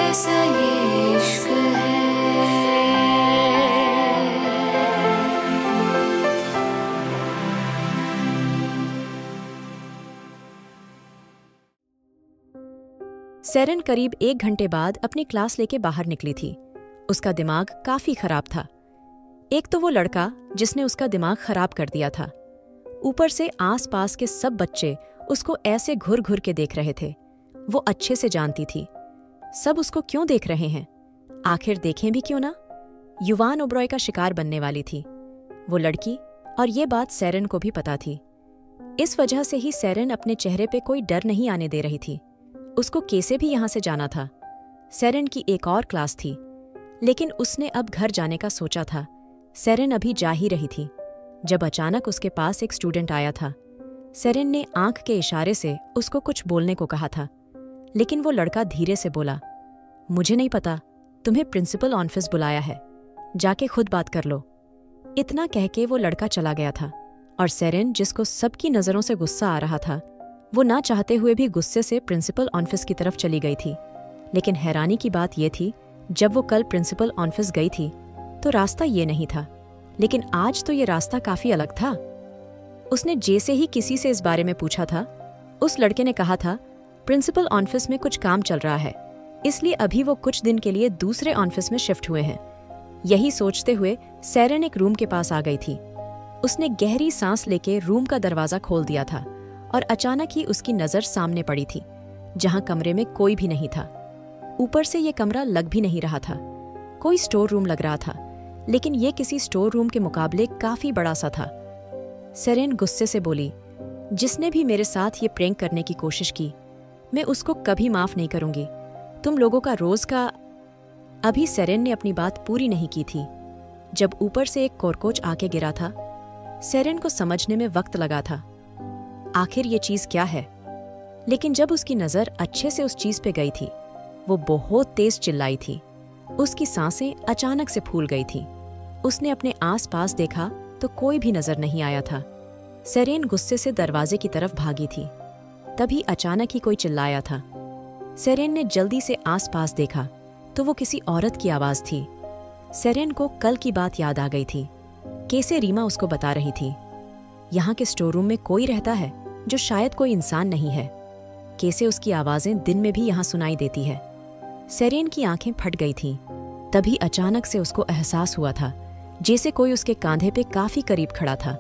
कैसा ये इश्क है। सेरेन करीब 1 घंटे बाद अपनी क्लास लेके बाहर निकली थी। उसका दिमाग काफी खराब था। एक तो वो लड़का जिसने उसका दिमाग खराब कर दिया था, ऊपर से आस-पास के सब बच्चे उसको ऐसे घुर घुर के देख रहे थे। वो अच्छे से जानती थी सब उसको क्यों देख रहे हैं, आखिर देखें भी क्यों ना। युवान ओबरॉय का शिकार बनने वाली थी वो लड़की, और ये बात सेरेन को भी पता थी। इस वजह से ही सेरेन अपने चेहरे पे कोई डर नहीं आने दे रही थी। उसको कैसे भी यहां से जाना था। सेरेन की एक और क्लास थी, लेकिन उसने अब घर जाने का सोचा था। सेरेन अभी जा ही रही थी जब अचानक उसके पास एक स्टूडेंट आया था। सेरेन ने आंख के इशारे से उसको कुछ बोलने को कहा था, लेकिन वो लड़का धीरे से बोला, मुझे नहीं पता, तुम्हें प्रिंसिपल ऑफिस बुलाया है, जाके खुद बात कर लो। इतना कह के वो लड़का चला गया था, और सेरेन, जिसको सबकी नजरों से गुस्सा आ रहा था, वो ना चाहते हुए भी गुस्से से प्रिंसिपल ऑफिस की तरफ चली गई थी। लेकिन हैरानी की बात यह थी, जब वो कल प्रिंसिपल ऑफिस गई थी तो रास्ता ये नहीं था, लेकिन आज तो ये रास्ता काफी अलग था। उसने जैसे ही किसी से इस बारे में पूछा था, उस लड़के ने कहा था प्रिंसिपल ऑफिस में कुछ काम चल रहा है, इसलिए अभी वो कुछ दिन के लिए दूसरे ऑफिस में शिफ्ट हुए हैं। यही सोचते हुए सेरेन एक रूम के पास आ गई थी। उसने गहरी सांस लेके रूम का दरवाजा खोल दिया था, और अचानक ही उसकी नजर सामने पड़ी थी, जहां कमरे में कोई भी नहीं था। ऊपर से ये कमरा लग भी नहीं रहा था, कोई स्टोर रूम लग रहा था, लेकिन ये किसी स्टोर रूम के मुकाबले काफी बड़ा सा था। सेरेन गुस्से से बोली, जिसने भी मेरे साथ ये प्रैंक करने की कोशिश की, मैं उसको कभी माफ नहीं करूंगी। तुम लोगों का रोज का। अभी सेरेन ने अपनी बात पूरी नहीं की थी जब ऊपर से एक कॉकरोच आके गिरा था। सेरेन को समझने में वक्त लगा था आखिर ये चीज क्या है, लेकिन जब उसकी नजर अच्छे से उस चीज पे गई थी, वो बहुत तेज चिल्लाई थी। उसकी सांसें अचानक से फूल गई थी। उसने अपने आस-पास देखा तो कोई भी नजर नहीं आया था। सेरेन गुस्से से दरवाजे की तरफ भागी थी। तभी अचानक ही कोई चिल्लाया था। सेरेन ने जल्दी से आस-पास देखा तो वो किसी औरत की आवाज थी। सेरेन को कल की बात याद आ गई थी, कैसे रीमा उसको बता रही थी यहाँ के स्टोर रूम में कोई रहता है जो शायद कोई इंसान नहीं है, कैसे उसकी आवाजें दिन में भी यहाँ सुनाई देती है। सेरेन की आंखें फट गई थीं। तभी अचानक से उसको एहसास हुआ था जैसे कोई उसके कांधे पे काफी करीब खड़ा था।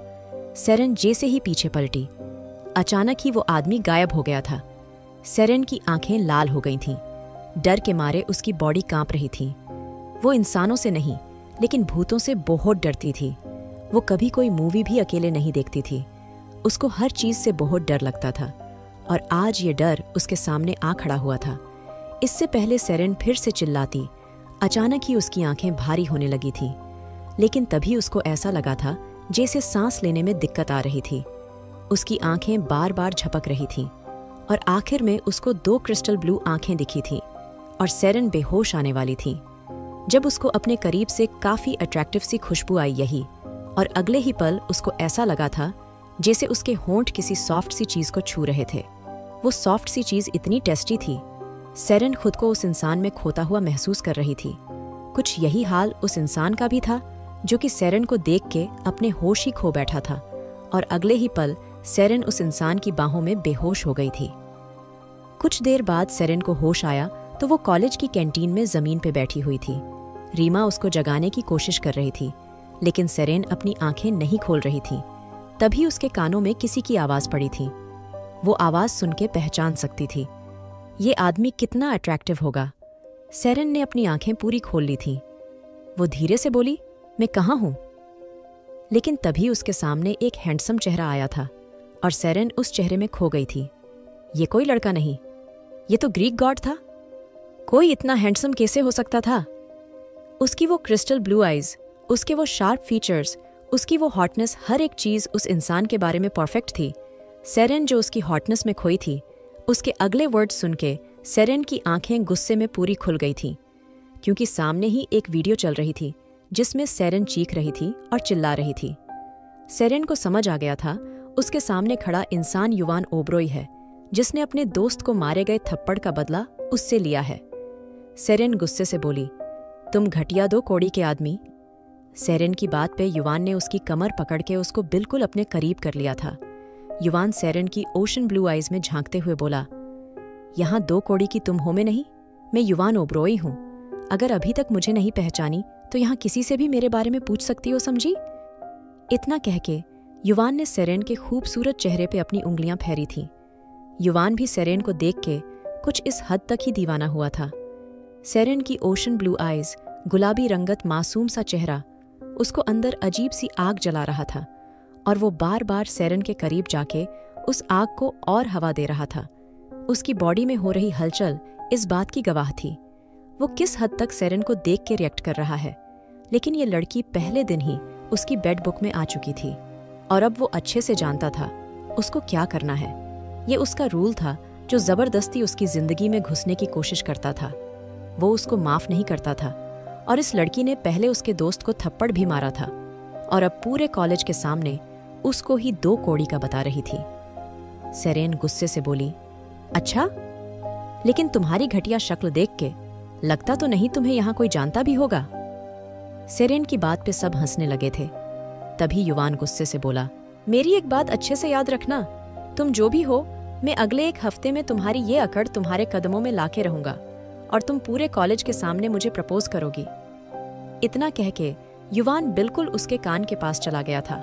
सेरेन जैसे ही पीछे पलटी, अचानक ही वो आदमी गायब हो गया था। सेरेन की आंखें लाल हो गई थीं। डर के मारे उसकी बॉडी कांप रही थी। वो इंसानों से नहीं, लेकिन भूतों से बहुत डरती थी। वो कभी कोई मूवी भी अकेले नहीं देखती थी। उसको हर चीज से बहुत डर लगता था, और आज ये डर उसके सामने आ खड़ा हुआ था। इससे पहले सेरेन फिर से चिल्लाती, अचानक ही उसकी आंखें भारी होने लगी थी। लेकिन तभी उसको ऐसा लगा था जैसे सांस लेने में दिक्कत आ रही थी। उसकी आंखें बार बार झपक रही थीं, और आखिर में उसको 2 क्रिस्टल ब्लू आंखें दिखी थीं, और सेरेन बेहोश आने वाली थी जब उसको अपने करीब से काफी अट्रैक्टिव सी खुशबू आई यही। और अगले ही पल उसको ऐसा लगा था जैसे उसके होंठ किसी सॉफ्ट सी चीज को छू रहे थे। वो सॉफ्ट सी चीज इतनी टेस्टी थी, सेरेन खुद को उस इंसान में खोता हुआ महसूस कर रही थी। कुछ यही हाल उस इंसान का भी था जो कि सेरेन को देख के अपने होश ही खो बैठा था, और अगले ही पल सेरेन उस इंसान की बाहों में बेहोश हो गई थी। कुछ देर बाद सेरेन को होश आया तो वो कॉलेज की कैंटीन में जमीन पे बैठी हुई थी। रीमा उसको जगाने की कोशिश कर रही थी, लेकिन सेरेन अपनी आंखें नहीं खोल रही थी। तभी उसके कानों में किसी की आवाज पड़ी थी। वो आवाज सुन के पहचान सकती थी। ये आदमी कितना अट्रैक्टिव होगा। सेरेन ने अपनी आंखें पूरी खोल ली थी। वो धीरे से बोली, मैं कहाँ हूं? लेकिन तभी उसके सामने एक हैंडसम चेहरा आया था, और सेरेन उस चेहरे में खो गई थी। ये कोई लड़का नहीं, ये तो ग्रीक गॉड था। कोई इतना हैंडसम कैसे हो सकता था? उसकी वो क्रिस्टल ब्लू आईज, उसके वो शार्प फीचर्स, उसकी वो हॉटनेस, हर एक चीज उस इंसान के बारे में परफेक्ट थी। सेरेन जो उसकी हॉटनेस में खोई थी, उसके अगले वर्ड सुन के सेरेन की आंखें गुस्से में पूरी खुल गई थीं, क्योंकि सामने ही एक वीडियो चल रही थी जिसमें सेरेन चीख रही थी और चिल्ला रही थी। सेरेन को समझ आ गया था उसके सामने खड़ा इंसान युवान ओबरॉय है, जिसने अपने दोस्त को मारे गए थप्पड़ का बदला उससे लिया है। सेरेन गुस्से से बोली, तुम घटिया 2 कौड़ी के आदमी। सेरेन की बात पे युवान ने उसकी कमर पकड़ के उसको बिल्कुल अपने करीब कर लिया था। युवान सेरेन की ओशन ब्लू आइज में झांकते हुए बोला, यहाँ 2 कौड़ी की तुम हो में नहीं, मैं युवान ओबरॉय हूं। अगर अभी तक मुझे नहीं पहचानी तो यहाँ किसी से भी मेरे बारे में पूछ सकती हो, समझी? इतना कह के युवान ने सेरेन के खूबसूरत चेहरे पे अपनी उंगलियां फेरी थीं। युवान भी सेरेन को देख के कुछ इस हद तक ही दीवाना हुआ था। सेरेन की ओशन ब्लू आइज, गुलाबी रंगत मासूम सा चेहरा उसको अंदर अजीब सी आग जला रहा था और वो बार बार सेरेन के करीब जाके उस आग को और हवा दे रहा था। उसकी बॉडी में हो रही हलचल इस बात की गवाह थी। वो किस हद तक सेरेन को देख के रिएक्ट कर रहा है। लेकिन ये लड़की पहले दिन ही उसकी बेड बुक में आ चुकी थी और अब वो अच्छे से जानता था उसको क्या करना है। ये उसका रूल था जो जबरदस्ती उसकी जिंदगी में घुसने की कोशिश करता था। वो उसको माफ नहीं करता था और इस लड़की ने पहले उसके दोस्त को थप्पड़ भी मारा था और अब पूरे कॉलेज के सामने उसको ही 2 कौड़ी का बता रही थी। सेरेन गुस्से से बोली, अच्छा, लेकिन तुम्हारी घटिया शक्ल देख के लगता तो नहीं तुम्हें यहाँ कोई जानता भी होगा। सेरेन की बात पे सब हंसने लगे थे। तभी युवान गुस्से से बोला, मेरी एक बात अच्छे से याद रखना, तुम जो भी हो, मैं अगले 1 हफ्ते में तुम्हारी ये अकड़ तुम्हारे कदमों में लाके रहूंगा और तुम पूरे कॉलेज के सामने मुझे प्रपोज करोगी। इतना कह के युवान बिल्कुल उसके कान के पास चला गया था।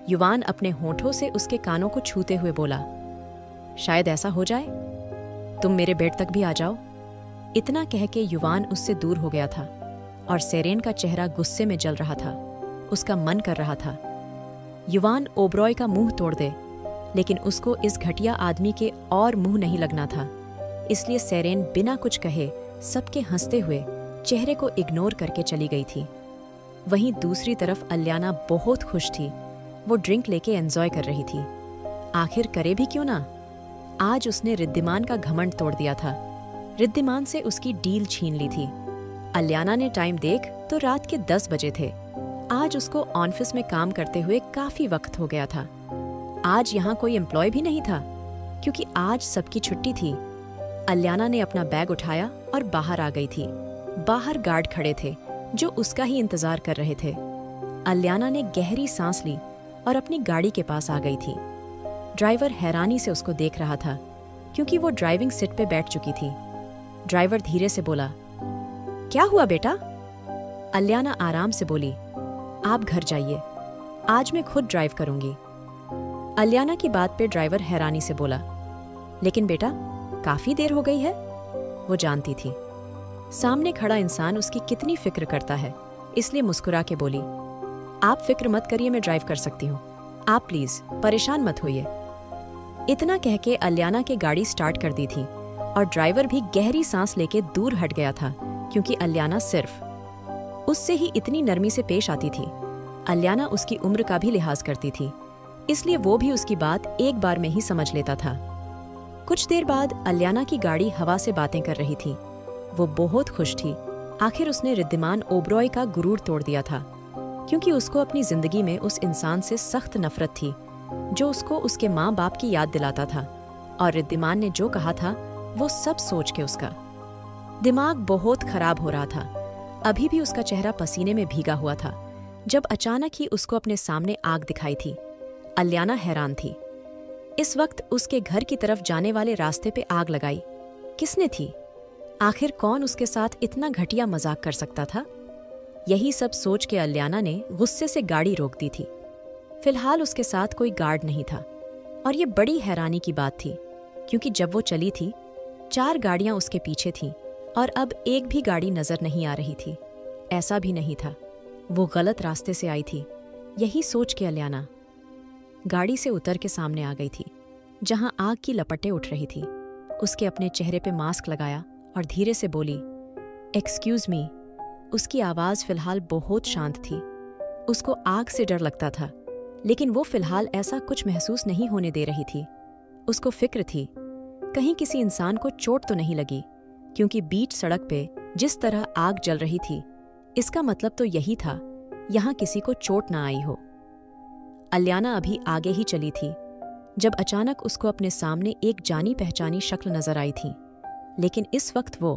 युवान अपने होठों से उसके कानों को छूते हुए बोला, शायद ऐसा हो जाए, तुम मेरे बेड तक भी आ जाओ। इतना कह के युवान उससे दूर हो गया था और सेरेन का चेहरा गुस्से में जल रहा था। उसका मन कर रहा था युवान ओबरॉय का मुंह तोड़ दे, लेकिन उसको इस घटिया आदमी के और मुंह नहीं लगना था। इसलिए सेरेन बिना कुछ कहे सबके हंसते हुए चेहरे को इग्नोर करके चली गई थी। वहीं दूसरी तरफ अलियाना बहुत खुश थी। वो ड्रिंक लेके एंजॉय कर रही थी। आखिर करे भी क्यों ना, आज उसने रिद्धिमान का घमंड तोड़ दिया था। रिद्धिमान से उसकी डील छीन ली थी। अलियाना ने टाइम देख तो रात के 10 बजे थे। आज उसको ऑफिस में काम करते हुए काफी वक्त हो गया था। आज यहाँ कोई एम्प्लॉय भी नहीं था क्योंकि आज सबकी छुट्टी थी। अलियाना ने अपना बैग उठाया और बाहर आ गई थी। बाहर गार्ड खड़े थे जो उसका ही इंतजार कर रहे थे। अलियाना ने गहरी सांस ली और अपनी गाड़ी के पास आ गई थी। ड्राइवर हैरानी से उसको देख रहा था क्योंकि वो ड्राइविंग सीट पे बैठ चुकी थी। ड्राइवर धीरे से बोला, क्या हुआ बेटा? अलियाना आराम से बोली, आप घर जाइए, आज मैं खुद ड्राइव करूंगी। अलियाना की बात पे ड्राइवर हैरानी से बोला, लेकिन बेटा काफी देर हो गई है। वो जानती थी सामने खड़ा इंसान उसकी कितनी फिक्र करता है, इसलिए मुस्कुरा के बोली, आप फिक्र मत करिए, मैं ड्राइव कर सकती हूँ, आप प्लीज परेशान मत होइए। इतना कह के अलियाना की गाड़ी स्टार्ट कर दी थी और ड्राइवर भी गहरी सांस लेके दूर हट गया था क्योंकि अलियाना सिर्फ उससे ही इतनी नरमी से पेश आती थी। अलियाना उसकी उम्र का भी लिहाज करती थी, इसलिए वो भी उसकी बात एक बार में ही समझ लेता था। कुछ देर बाद अलियाना की गाड़ी हवा से बातें कर रही थी। वो बहुत खुश थी। आखिर उसने रिद्धिमान ओबरॉय का गुरूर तोड़ दिया था क्योंकि उसको अपनी जिंदगी में उस इंसान से सख्त नफरत थी जो उसको उसके माँ बाप की याद दिलाता था। और रिद्धिमान ने जो कहा था वो सब सोच के उसका दिमाग बहुत खराब हो रहा था। अभी भी उसका चेहरा पसीने में भीगा हुआ था जब अचानक ही उसको अपने सामने आग दिखाई थी। अलियाना हैरान थी। इस वक्त उसके घर की तरफ जाने वाले रास्ते पे आग लगाई किसने थी? आखिर कौन उसके साथ इतना घटिया मजाक कर सकता था? यही सब सोच के अलियाना ने गुस्से से गाड़ी रोक दी थी। फिलहाल उसके साथ कोई गार्ड नहीं था और ये बड़ी हैरानी की बात थी क्योंकि जब वो चली थी 4 गाड़ियां उसके पीछे थीं और अब एक भी गाड़ी नजर नहीं आ रही थी। ऐसा भी नहीं था वो गलत रास्ते से आई थी। यही सोच के अलियाना गाड़ी से उतर के सामने आ गई थी जहां आग की लपटें उठ रही थी। उसके अपने चेहरे पे मास्क लगाया और धीरे से बोली, एक्सक्यूज मी। उसकी आवाज फिलहाल बहुत शांत थी। उसको आग से डर लगता था लेकिन वो फिलहाल ऐसा कुछ महसूस नहीं होने दे रही थी। उसको फिक्र थी कहीं किसी इंसान को चोट तो नहीं लगी क्योंकि बीच सड़क पे जिस तरह आग जल रही थी इसका मतलब तो यही था यहां किसी को चोट ना आई हो। अलियाना अभी आगे ही चली थी जब अचानक उसको अपने सामने एक जानी पहचानी शक्ल नजर आई थी, लेकिन इस वक्त वो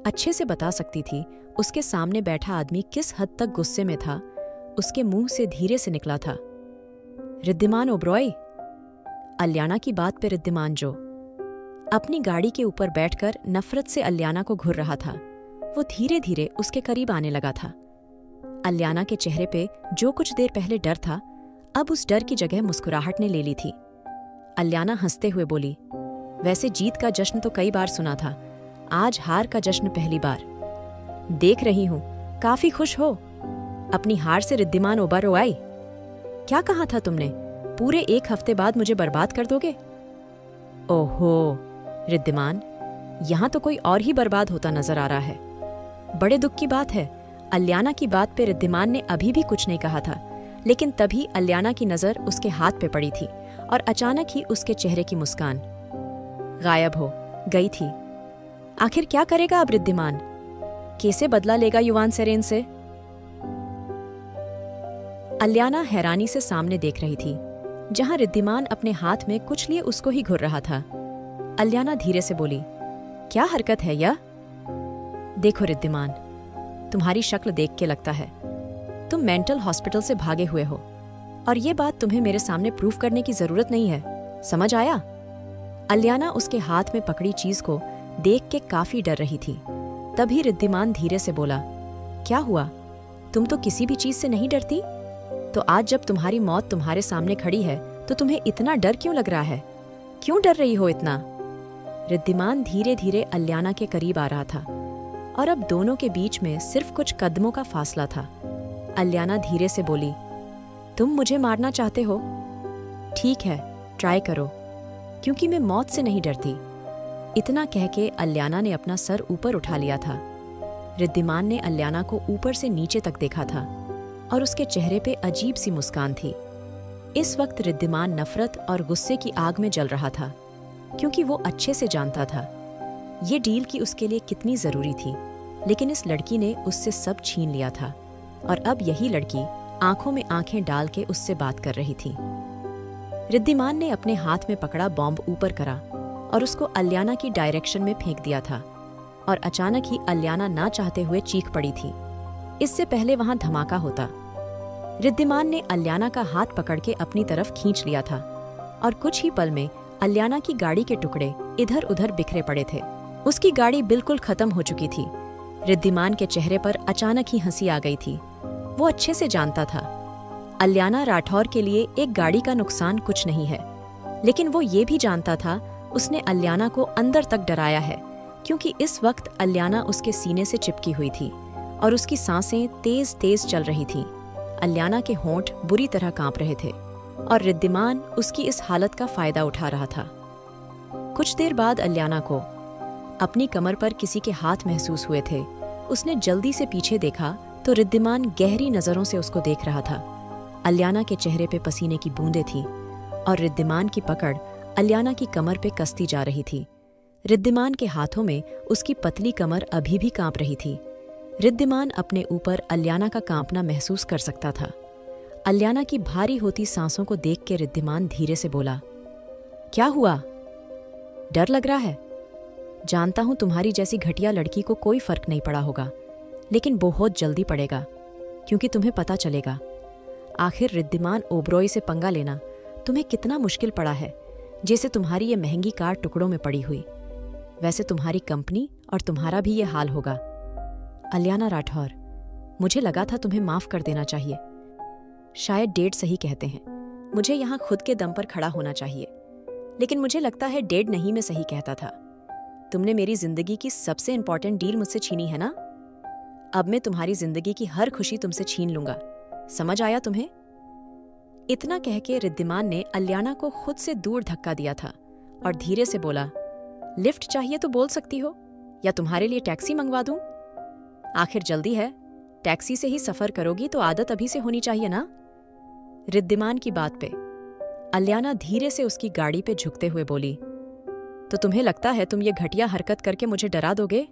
अच्छे से बता सकती थी उसके सामने बैठा आदमी किस हद तक गुस्से में था, उसके मुंह से धीरे से निकला था, रिद्धिमान ओबरॉय। अलियाना की बात पे रिद्धिमान जो अपनी गाड़ी के ऊपर बैठकर नफरत से अलियाना को घूर रहा था, वो धीरे धीरे उसके करीब आने लगा था। अलियाना के चेहरे पे जो कुछ देर पहले डर था, अब उस डर की जगह मुस्कुराहट ने ले ली थी। अलियाना हंसते हुए बोली, वैसे जीत का जश्न तो कई बार सुना था, आज हार का जश्न पहली बार। देख रही हूं काफी खुश हो। अपनी हार से रिद्धिमान ओबरॉय, क्या कहा था तुमने? पूरे 1 हफ्ते बाद मुझे बर्बाद कर दोगे? ओहो रिद्धिमान, यहां तो कोई और ही बर्बाद होता नजर आ रहा है। बड़े दुख की बात है। अलियाना की बात पे रिद्धिमान ने अभी भी कुछ नहीं कहा था, लेकिन तभी अलियाना की नजर उसके हाथ पे पड़ी थी और अचानक ही उसके चेहरे की मुस्कान गायब हो गई थी। आखिर क्या करेगा अब रिद्धिमान? कैसे बदला लेगा युवान सेरेन से? अलियाना हैरानी से सामने देख रही थी, जहां रिद्धिमान अपने हाथ में कुछ लिए उसको ही घुर रहा था। अलियाना धीरे से बोली, क्या हरकत है यह? देखो रिद्धिमान, तुम्हारी शक्ल देख के लगता है तुम मेंटल हॉस्पिटल से भागे हुए हो, और ये बात तुम्हें मेरे सामने प्रूफ करने की जरूरत नहीं है, समझ आया? अलियाना उसके हाथ में पकड़ी चीज को देख के काफी डर रही थी। तभी रिद्धिमान धीरे से बोला, क्या हुआ? तुम तो किसी भी चीज से नहीं डरती, तो आज जब तुम्हारी मौत तुम्हारे सामने खड़ी है तो तुम्हें इतना डर क्यों लग रहा है? क्यों डर रही हो इतना? रिद्धिमान धीरे धीरे अलियाना के करीब आ रहा था और अब दोनों के बीच में सिर्फ कुछ कदमों का फासला था। अलियाना धीरे से बोली, तुम मुझे मारना चाहते हो? ठीक है, ट्राई करो, क्योंकि मैं मौत से नहीं डरती। इतना कह के अलियाना ने अपना सर ऊपर उठा लिया था। रिद्धिमान ने अलियाना को ऊपर से नीचे तक देखा था और उसके चेहरे पे अजीब सी मुस्कान थी। इस वक्त रिद्धिमान नफरत और गुस्से की आग में जल रहा था, क्योंकि वो अच्छे से जानता था ये डील की उसके लिए कितनी जरूरी थी, लेकिन इस लड़की ने उससे सब छीन लिया था और अब यही लड़की आंखों में आंखें डाल के उससे बात कर रही थी। रिद्धिमान ने अपने हाथ में पकड़ा बॉम्ब ऊपर करा और उसको अलियाना की डायरेक्शन में फेंक दिया था, और अचानक ही अलियाना ना चाहते हुए चीख पड़ी थी। इससे पहले वहां धमाका होता। रिद्धिमान ने अलियाना का हाथ पकड़ के अपनी तरफ खींच लिया था और कुछ ही पल में अलियाना की गाड़ी के टुकड़े इधर उधर बिखरे पड़े थे। उसकी गाड़ी बिल्कुल खत्म हो चुकी थी। रिद्धिमान के चेहरे पर अचानक ही हंसी आ गई थी। वो अच्छे से जानता था अलियाना राठौर के लिए एक गाड़ी का नुकसान कुछ नहीं है, लेकिन वो ये भी जानता था उसने अलियाना को अंदर तक डराया है, क्योंकि इस वक्त अलियाना उसके सीने से चिपकी हुई थी और उसकी सांसें तेज तेज चल रही थीं। अलियाना के होंठ बुरी तरह कांप रहे थे और रिद्धिमान उसकी इस हालत का फायदा उठा रहा था। कुछ देर बाद अलियाना को अपनी कमर पर किसी के हाथ महसूस हुए थे। उसने जल्दी से पीछे देखा तो रिद्धिमान गहरी नजरों से उसको देख रहा था। अलियाना के चेहरे पे पसीने की बूंदें थी और रिद्धिमान की पकड़ अलियाना की कमर पे कसती जा रही थी। रिद्धिमान के हाथों में उसकी पतली कमर अभी भी कांप रही थी। रिद्धिमान अपने ऊपर अलियाना का कांपना महसूस कर सकता था। अलियाना की भारी होती सांसों को देख के रिद्धिमान धीरे से बोला, क्या हुआ? डर लग रहा है? जानता हूं तुम्हारी जैसी घटिया लड़की को कोई फर्क नहीं पड़ा होगा, लेकिन बहुत जल्दी पड़ेगा, क्योंकि तुम्हें पता चलेगा आखिर रिद्धिमान ओबरॉय से पंगा लेना तुम्हें कितना मुश्किल पड़ा है, जैसे तुम्हारी ये महंगी कार टुकड़ों में पड़ी हुई। वैसे तुम्हारी कंपनी और तुम्हारा भी ये हाल होगा। अलियाना राठौर, मुझे लगा था तुम्हें माफ कर देना चाहिए। शायद डेड सही कहते हैं, मुझे यहाँ खुद के दम पर खड़ा होना चाहिए, लेकिन मुझे लगता है डेड नहीं मैं सही कहता था। तुमने मेरी जिंदगी की सबसे इंपॉर्टेंट डील मुझसे छीनी है ना? अब मैं तुम्हारी जिंदगी की हर खुशी तुमसे छीन लूंगा। समझ आया तुम्हें? इतना कह के रिद्धिमान ने अलियाना को खुद से दूर धक्का दिया था और धीरे से बोला, लिफ्ट चाहिए तो बोल सकती हो, या तुम्हारे लिए टैक्सी मंगवा दूं? आखिर जल्दी है, टैक्सी से ही सफर करोगी तो आदत अभी से होनी चाहिए ना? रिद्धिमान की बात पे अलियाना धीरे से उसकी गाड़ी पे झुकते हुए बोली, तो तुम्हें लगता है तुम ये घटिया हरकत करके मुझे डरा दोगे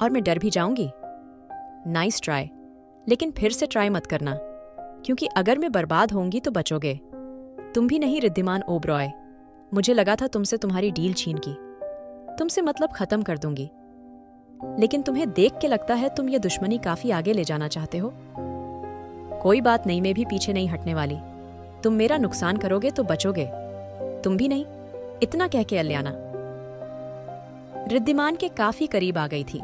और मैं डर भी जाऊंगी? नाइस ट्राई, लेकिन फिर से ट्राई मत करना, क्योंकि अगर मैं बर्बाद होंगी तो बचोगे तुम भी नहीं। रिद्धिमान ओबरॉय, मुझे लगा था तुमसे तुम्हारी डील छीन की, तुमसे मतलब खत्म कर दूंगी। लेकिन तुम्हें देख के लगता है तुम ये दुश्मनी काफी आगे ले जाना चाहते हो। कोई बात नहीं, मैं भी पीछे नहीं हटने वाली। तुम मेरा नुकसान करोगे तो बचोगे, तुम भी नहीं। इतना कह के अल्याना रिद्धिमान के काफी करीब आ गई थी।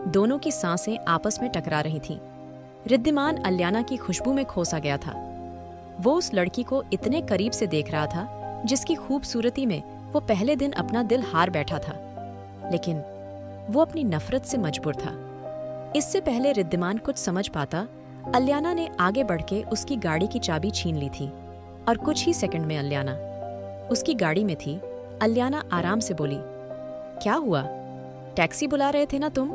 दोनों की सांसें आपस में टकरा रही थीं। रिद्धिमान अल्याना की खुशबू में खो सा गया था। वो उस लड़की को इतने करीब से देख रहा था जिसकी खूबसूरती में वो पहले दिन अपना दिल हार बैठा था, लेकिन वो अपनी नफरत से मजबूर था। इससे पहले रिद्धिमान कुछ समझ पाता, अल्याना ने आगे बढ़ के उसकी गाड़ी की चाबी छीन ली थी और कुछ ही सेकंड में अल्याना उसकी गाड़ी में थी। अल्याना आराम से बोली, क्या हुआ? टैक्सी बुला रहे थे ना तुम?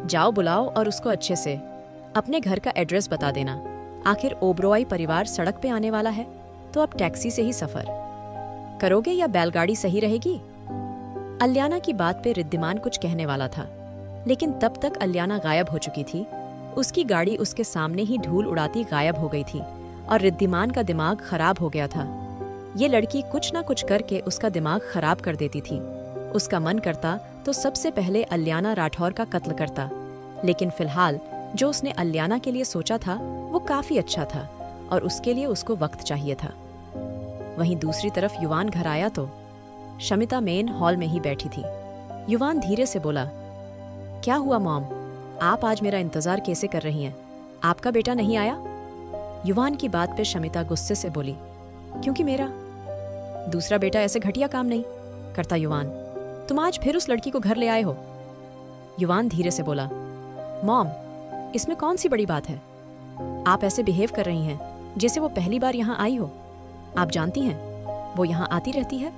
जाओ बुलाओ और उसको अच्छे से अपने घर का एड्रेस बता देना। आखिर ओबरॉय परिवार सड़क पे आने वाला है, तो अब टैक्सी से ही सफर करोगे या बैलगाड़ी सही रहेगी? अल्याना की बात पे रिद्धिमान कुछ कहने वाला था, लेकिन तब तक अल्याना गायब हो चुकी थी। उसकी गाड़ी उसके सामने ही धूल उड़ाती गायब हो गई थी और रिद्धिमान का दिमाग खराब हो गया था। ये लड़की कुछ ना कुछ करके उसका दिमाग खराब कर देती थी। उसका मन करता तो सबसे पहले अल्याना राठौर का कत्ल करता, लेकिन फिलहाल जो उसने अल्याना के लिए सोचा था वो काफी अच्छा था और उसके लिए उसको वक्त चाहिए था। वहीं दूसरी तरफ युवान घर आया तो शमिता मेन हॉल में ही बैठी थी। युवान धीरे से बोला, क्या हुआ मॉम? आप आज मेरा इंतजार कैसे कर रही हैं? आपका बेटा नहीं आया? युवान की बात पे शमिता गुस्से से बोली, क्योंकि मेरा दूसरा बेटा ऐसे घटिया काम नहीं करता। युवान, तुम आज फिर उस लड़की को घर ले आए हो? युवान धीरे से बोला, मॉम, इसमें कौन सी बड़ी बात है? आप ऐसे बिहेव कर रही हैं जैसे वो पहली बार यहाँ आई हो। आप जानती हैं वो यहाँ आती रहती है।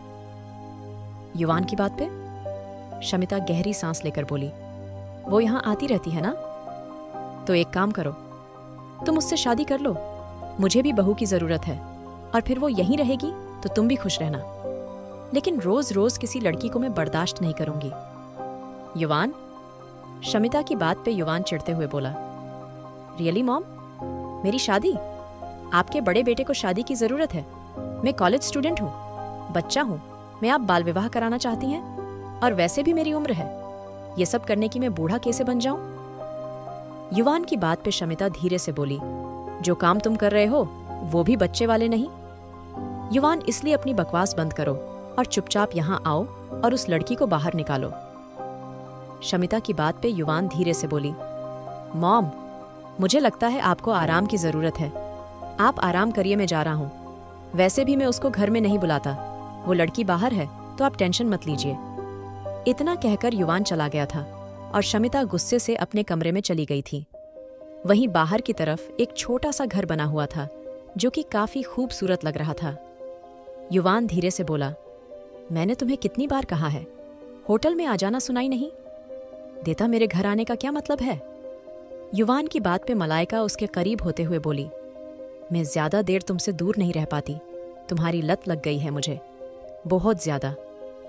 युवान की बात पे शमिता गहरी सांस लेकर बोली, वो यहाँ आती रहती है ना? तो एक काम करो, तुम उससे शादी कर लो। मुझे भी बहू की जरूरत है और फिर वो यहीं रहेगी तो तुम भी खुश रहना। लेकिन रोज रोज किसी लड़की को मैं बर्दाश्त नहीं करूंगी। युवान, शमिता की बात पे युवान चिढ़ते हुए बोला, रियली मॉम? मेरी शादी? आपके बड़े बेटे को शादी की जरूरत है? मैं कॉलेज स्टूडेंट हूँ, बच्चा हूँ। मैं आप बाल विवाह कराना चाहती हैं? और वैसे भी मेरी उम्र है, ये सब करने की मैं बूढ़ा कैसे बन जाऊं? युवान की बात पे शमिता धीरे से बोली, जो काम तुम कर रहे हो वो भी बच्चे वाले नहीं। युवान, इसलिए अपनी बकवास बंद करो और चुपचाप यहाँ आओ और उस लड़की को बाहर निकालो। शमिता की बात पे युवान धीरे से बोली, मॉम, मुझे लगता है आपको आराम की जरूरत है। आप आराम करिए, मैं जा रहा हूँ। वैसे भी मैं उसको घर में नहीं बुलाता। वो लड़की बाहर है तो आप टेंशन मत लीजिए। इतना कहकर युवान चला गया था और शमिता गुस्से से अपने कमरे में चली गई थी। वहीं बाहर की तरफ एक छोटा सा घर बना हुआ था जो कि काफी खूबसूरत लग रहा था। युवान धीरे से बोला, मैंने तुम्हें कितनी बार कहा है, होटल में आ जाना सुनाई नहीं देता? मेरे घर आने का क्या मतलब है? युवान की बात पे मलाइका उसके करीब होते हुए बोली, मैं ज्यादा देर तुमसे दूर नहीं रह पाती। तुम्हारी लत लग गई है मुझे, बहुत ज्यादा।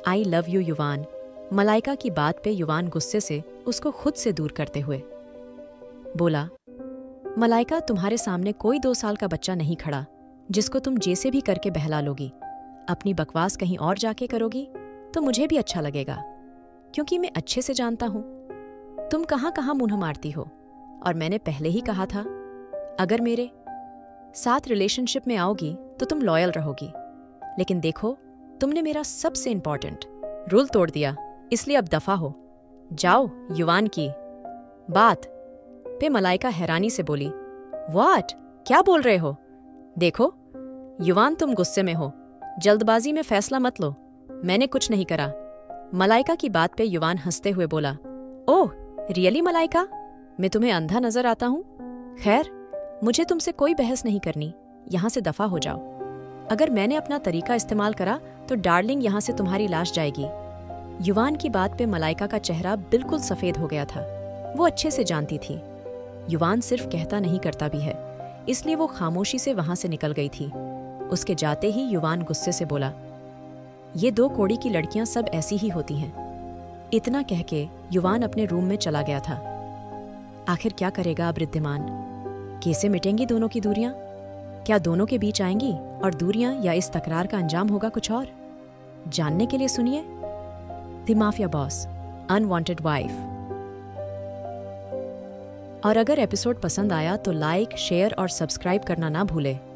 आई लव यू युवान। मलाइका की बात पे युवान गुस्से से उसको खुद से दूर करते हुए बोला, मलाइका, तुम्हारे सामने कोई 2 साल का बच्चा नहीं खड़ा जिसको तुम जैसे भी करके बहला लोगी। अपनी बकवास कहीं और जाके करोगी तो मुझे भी अच्छा लगेगा, क्योंकि मैं अच्छे से जानता हूं तुम कहां कहां मुंह मारती हो। और मैंने पहले ही कहा था, अगर मेरे साथ रिलेशनशिप में आओगी तो तुम लॉयल रहोगी। लेकिन देखो, तुमने मेरा सबसे इंपॉर्टेंट रूल तोड़ दिया, इसलिए अब दफा हो जाओ। युवान की बात पे मलाइका हैरानी से बोली, व्हाट? क्या बोल रहे हो? देखो युवान, तुम गुस्से में हो, जल्दबाजी में फैसला मत लो। मैंने कुछ नहीं करा। मलाइका की बात पे युवान हंसते हुए बोला, ओह रियली मलाइका, मैं तुम्हें अंधा नजर आता हूं? खैर, मुझे तुमसे कोई बहस नहीं करनी, यहां से दफा हो जाओ। अगर मैंने अपना तरीका इस्तेमाल करा तो डार्लिंग यहां से तुम्हारी लाश जाएगी। युवान की बात पे मलाइका का चेहरा बिल्कुल सफेद हो गया था। वो अच्छे से जानती थी युवान सिर्फ कहता नहीं करता भी है, इसलिए वो खामोशी से वहां से निकल गई थी। उसके जाते ही युवान गुस्से से बोला, ये 2 कोड़ी की लड़कियां सब ऐसी ही होती हैं। इतना कह के युवान अपने रूम में चला गया था। आखिर क्या करेगा अब रिद्धिमान? कैसे मिटेंगी दोनों की दूरियां? क्या दोनों के बीच आएंगी और दूरियां, या इस तकरार का अंजाम होगा कुछ और? जानने के लिए सुनिए the mafia boss, unwanted wife. और अगर एपिसोड पसंद आया तो लाइक, शेयर और सब्सक्राइब करना ना भूलें।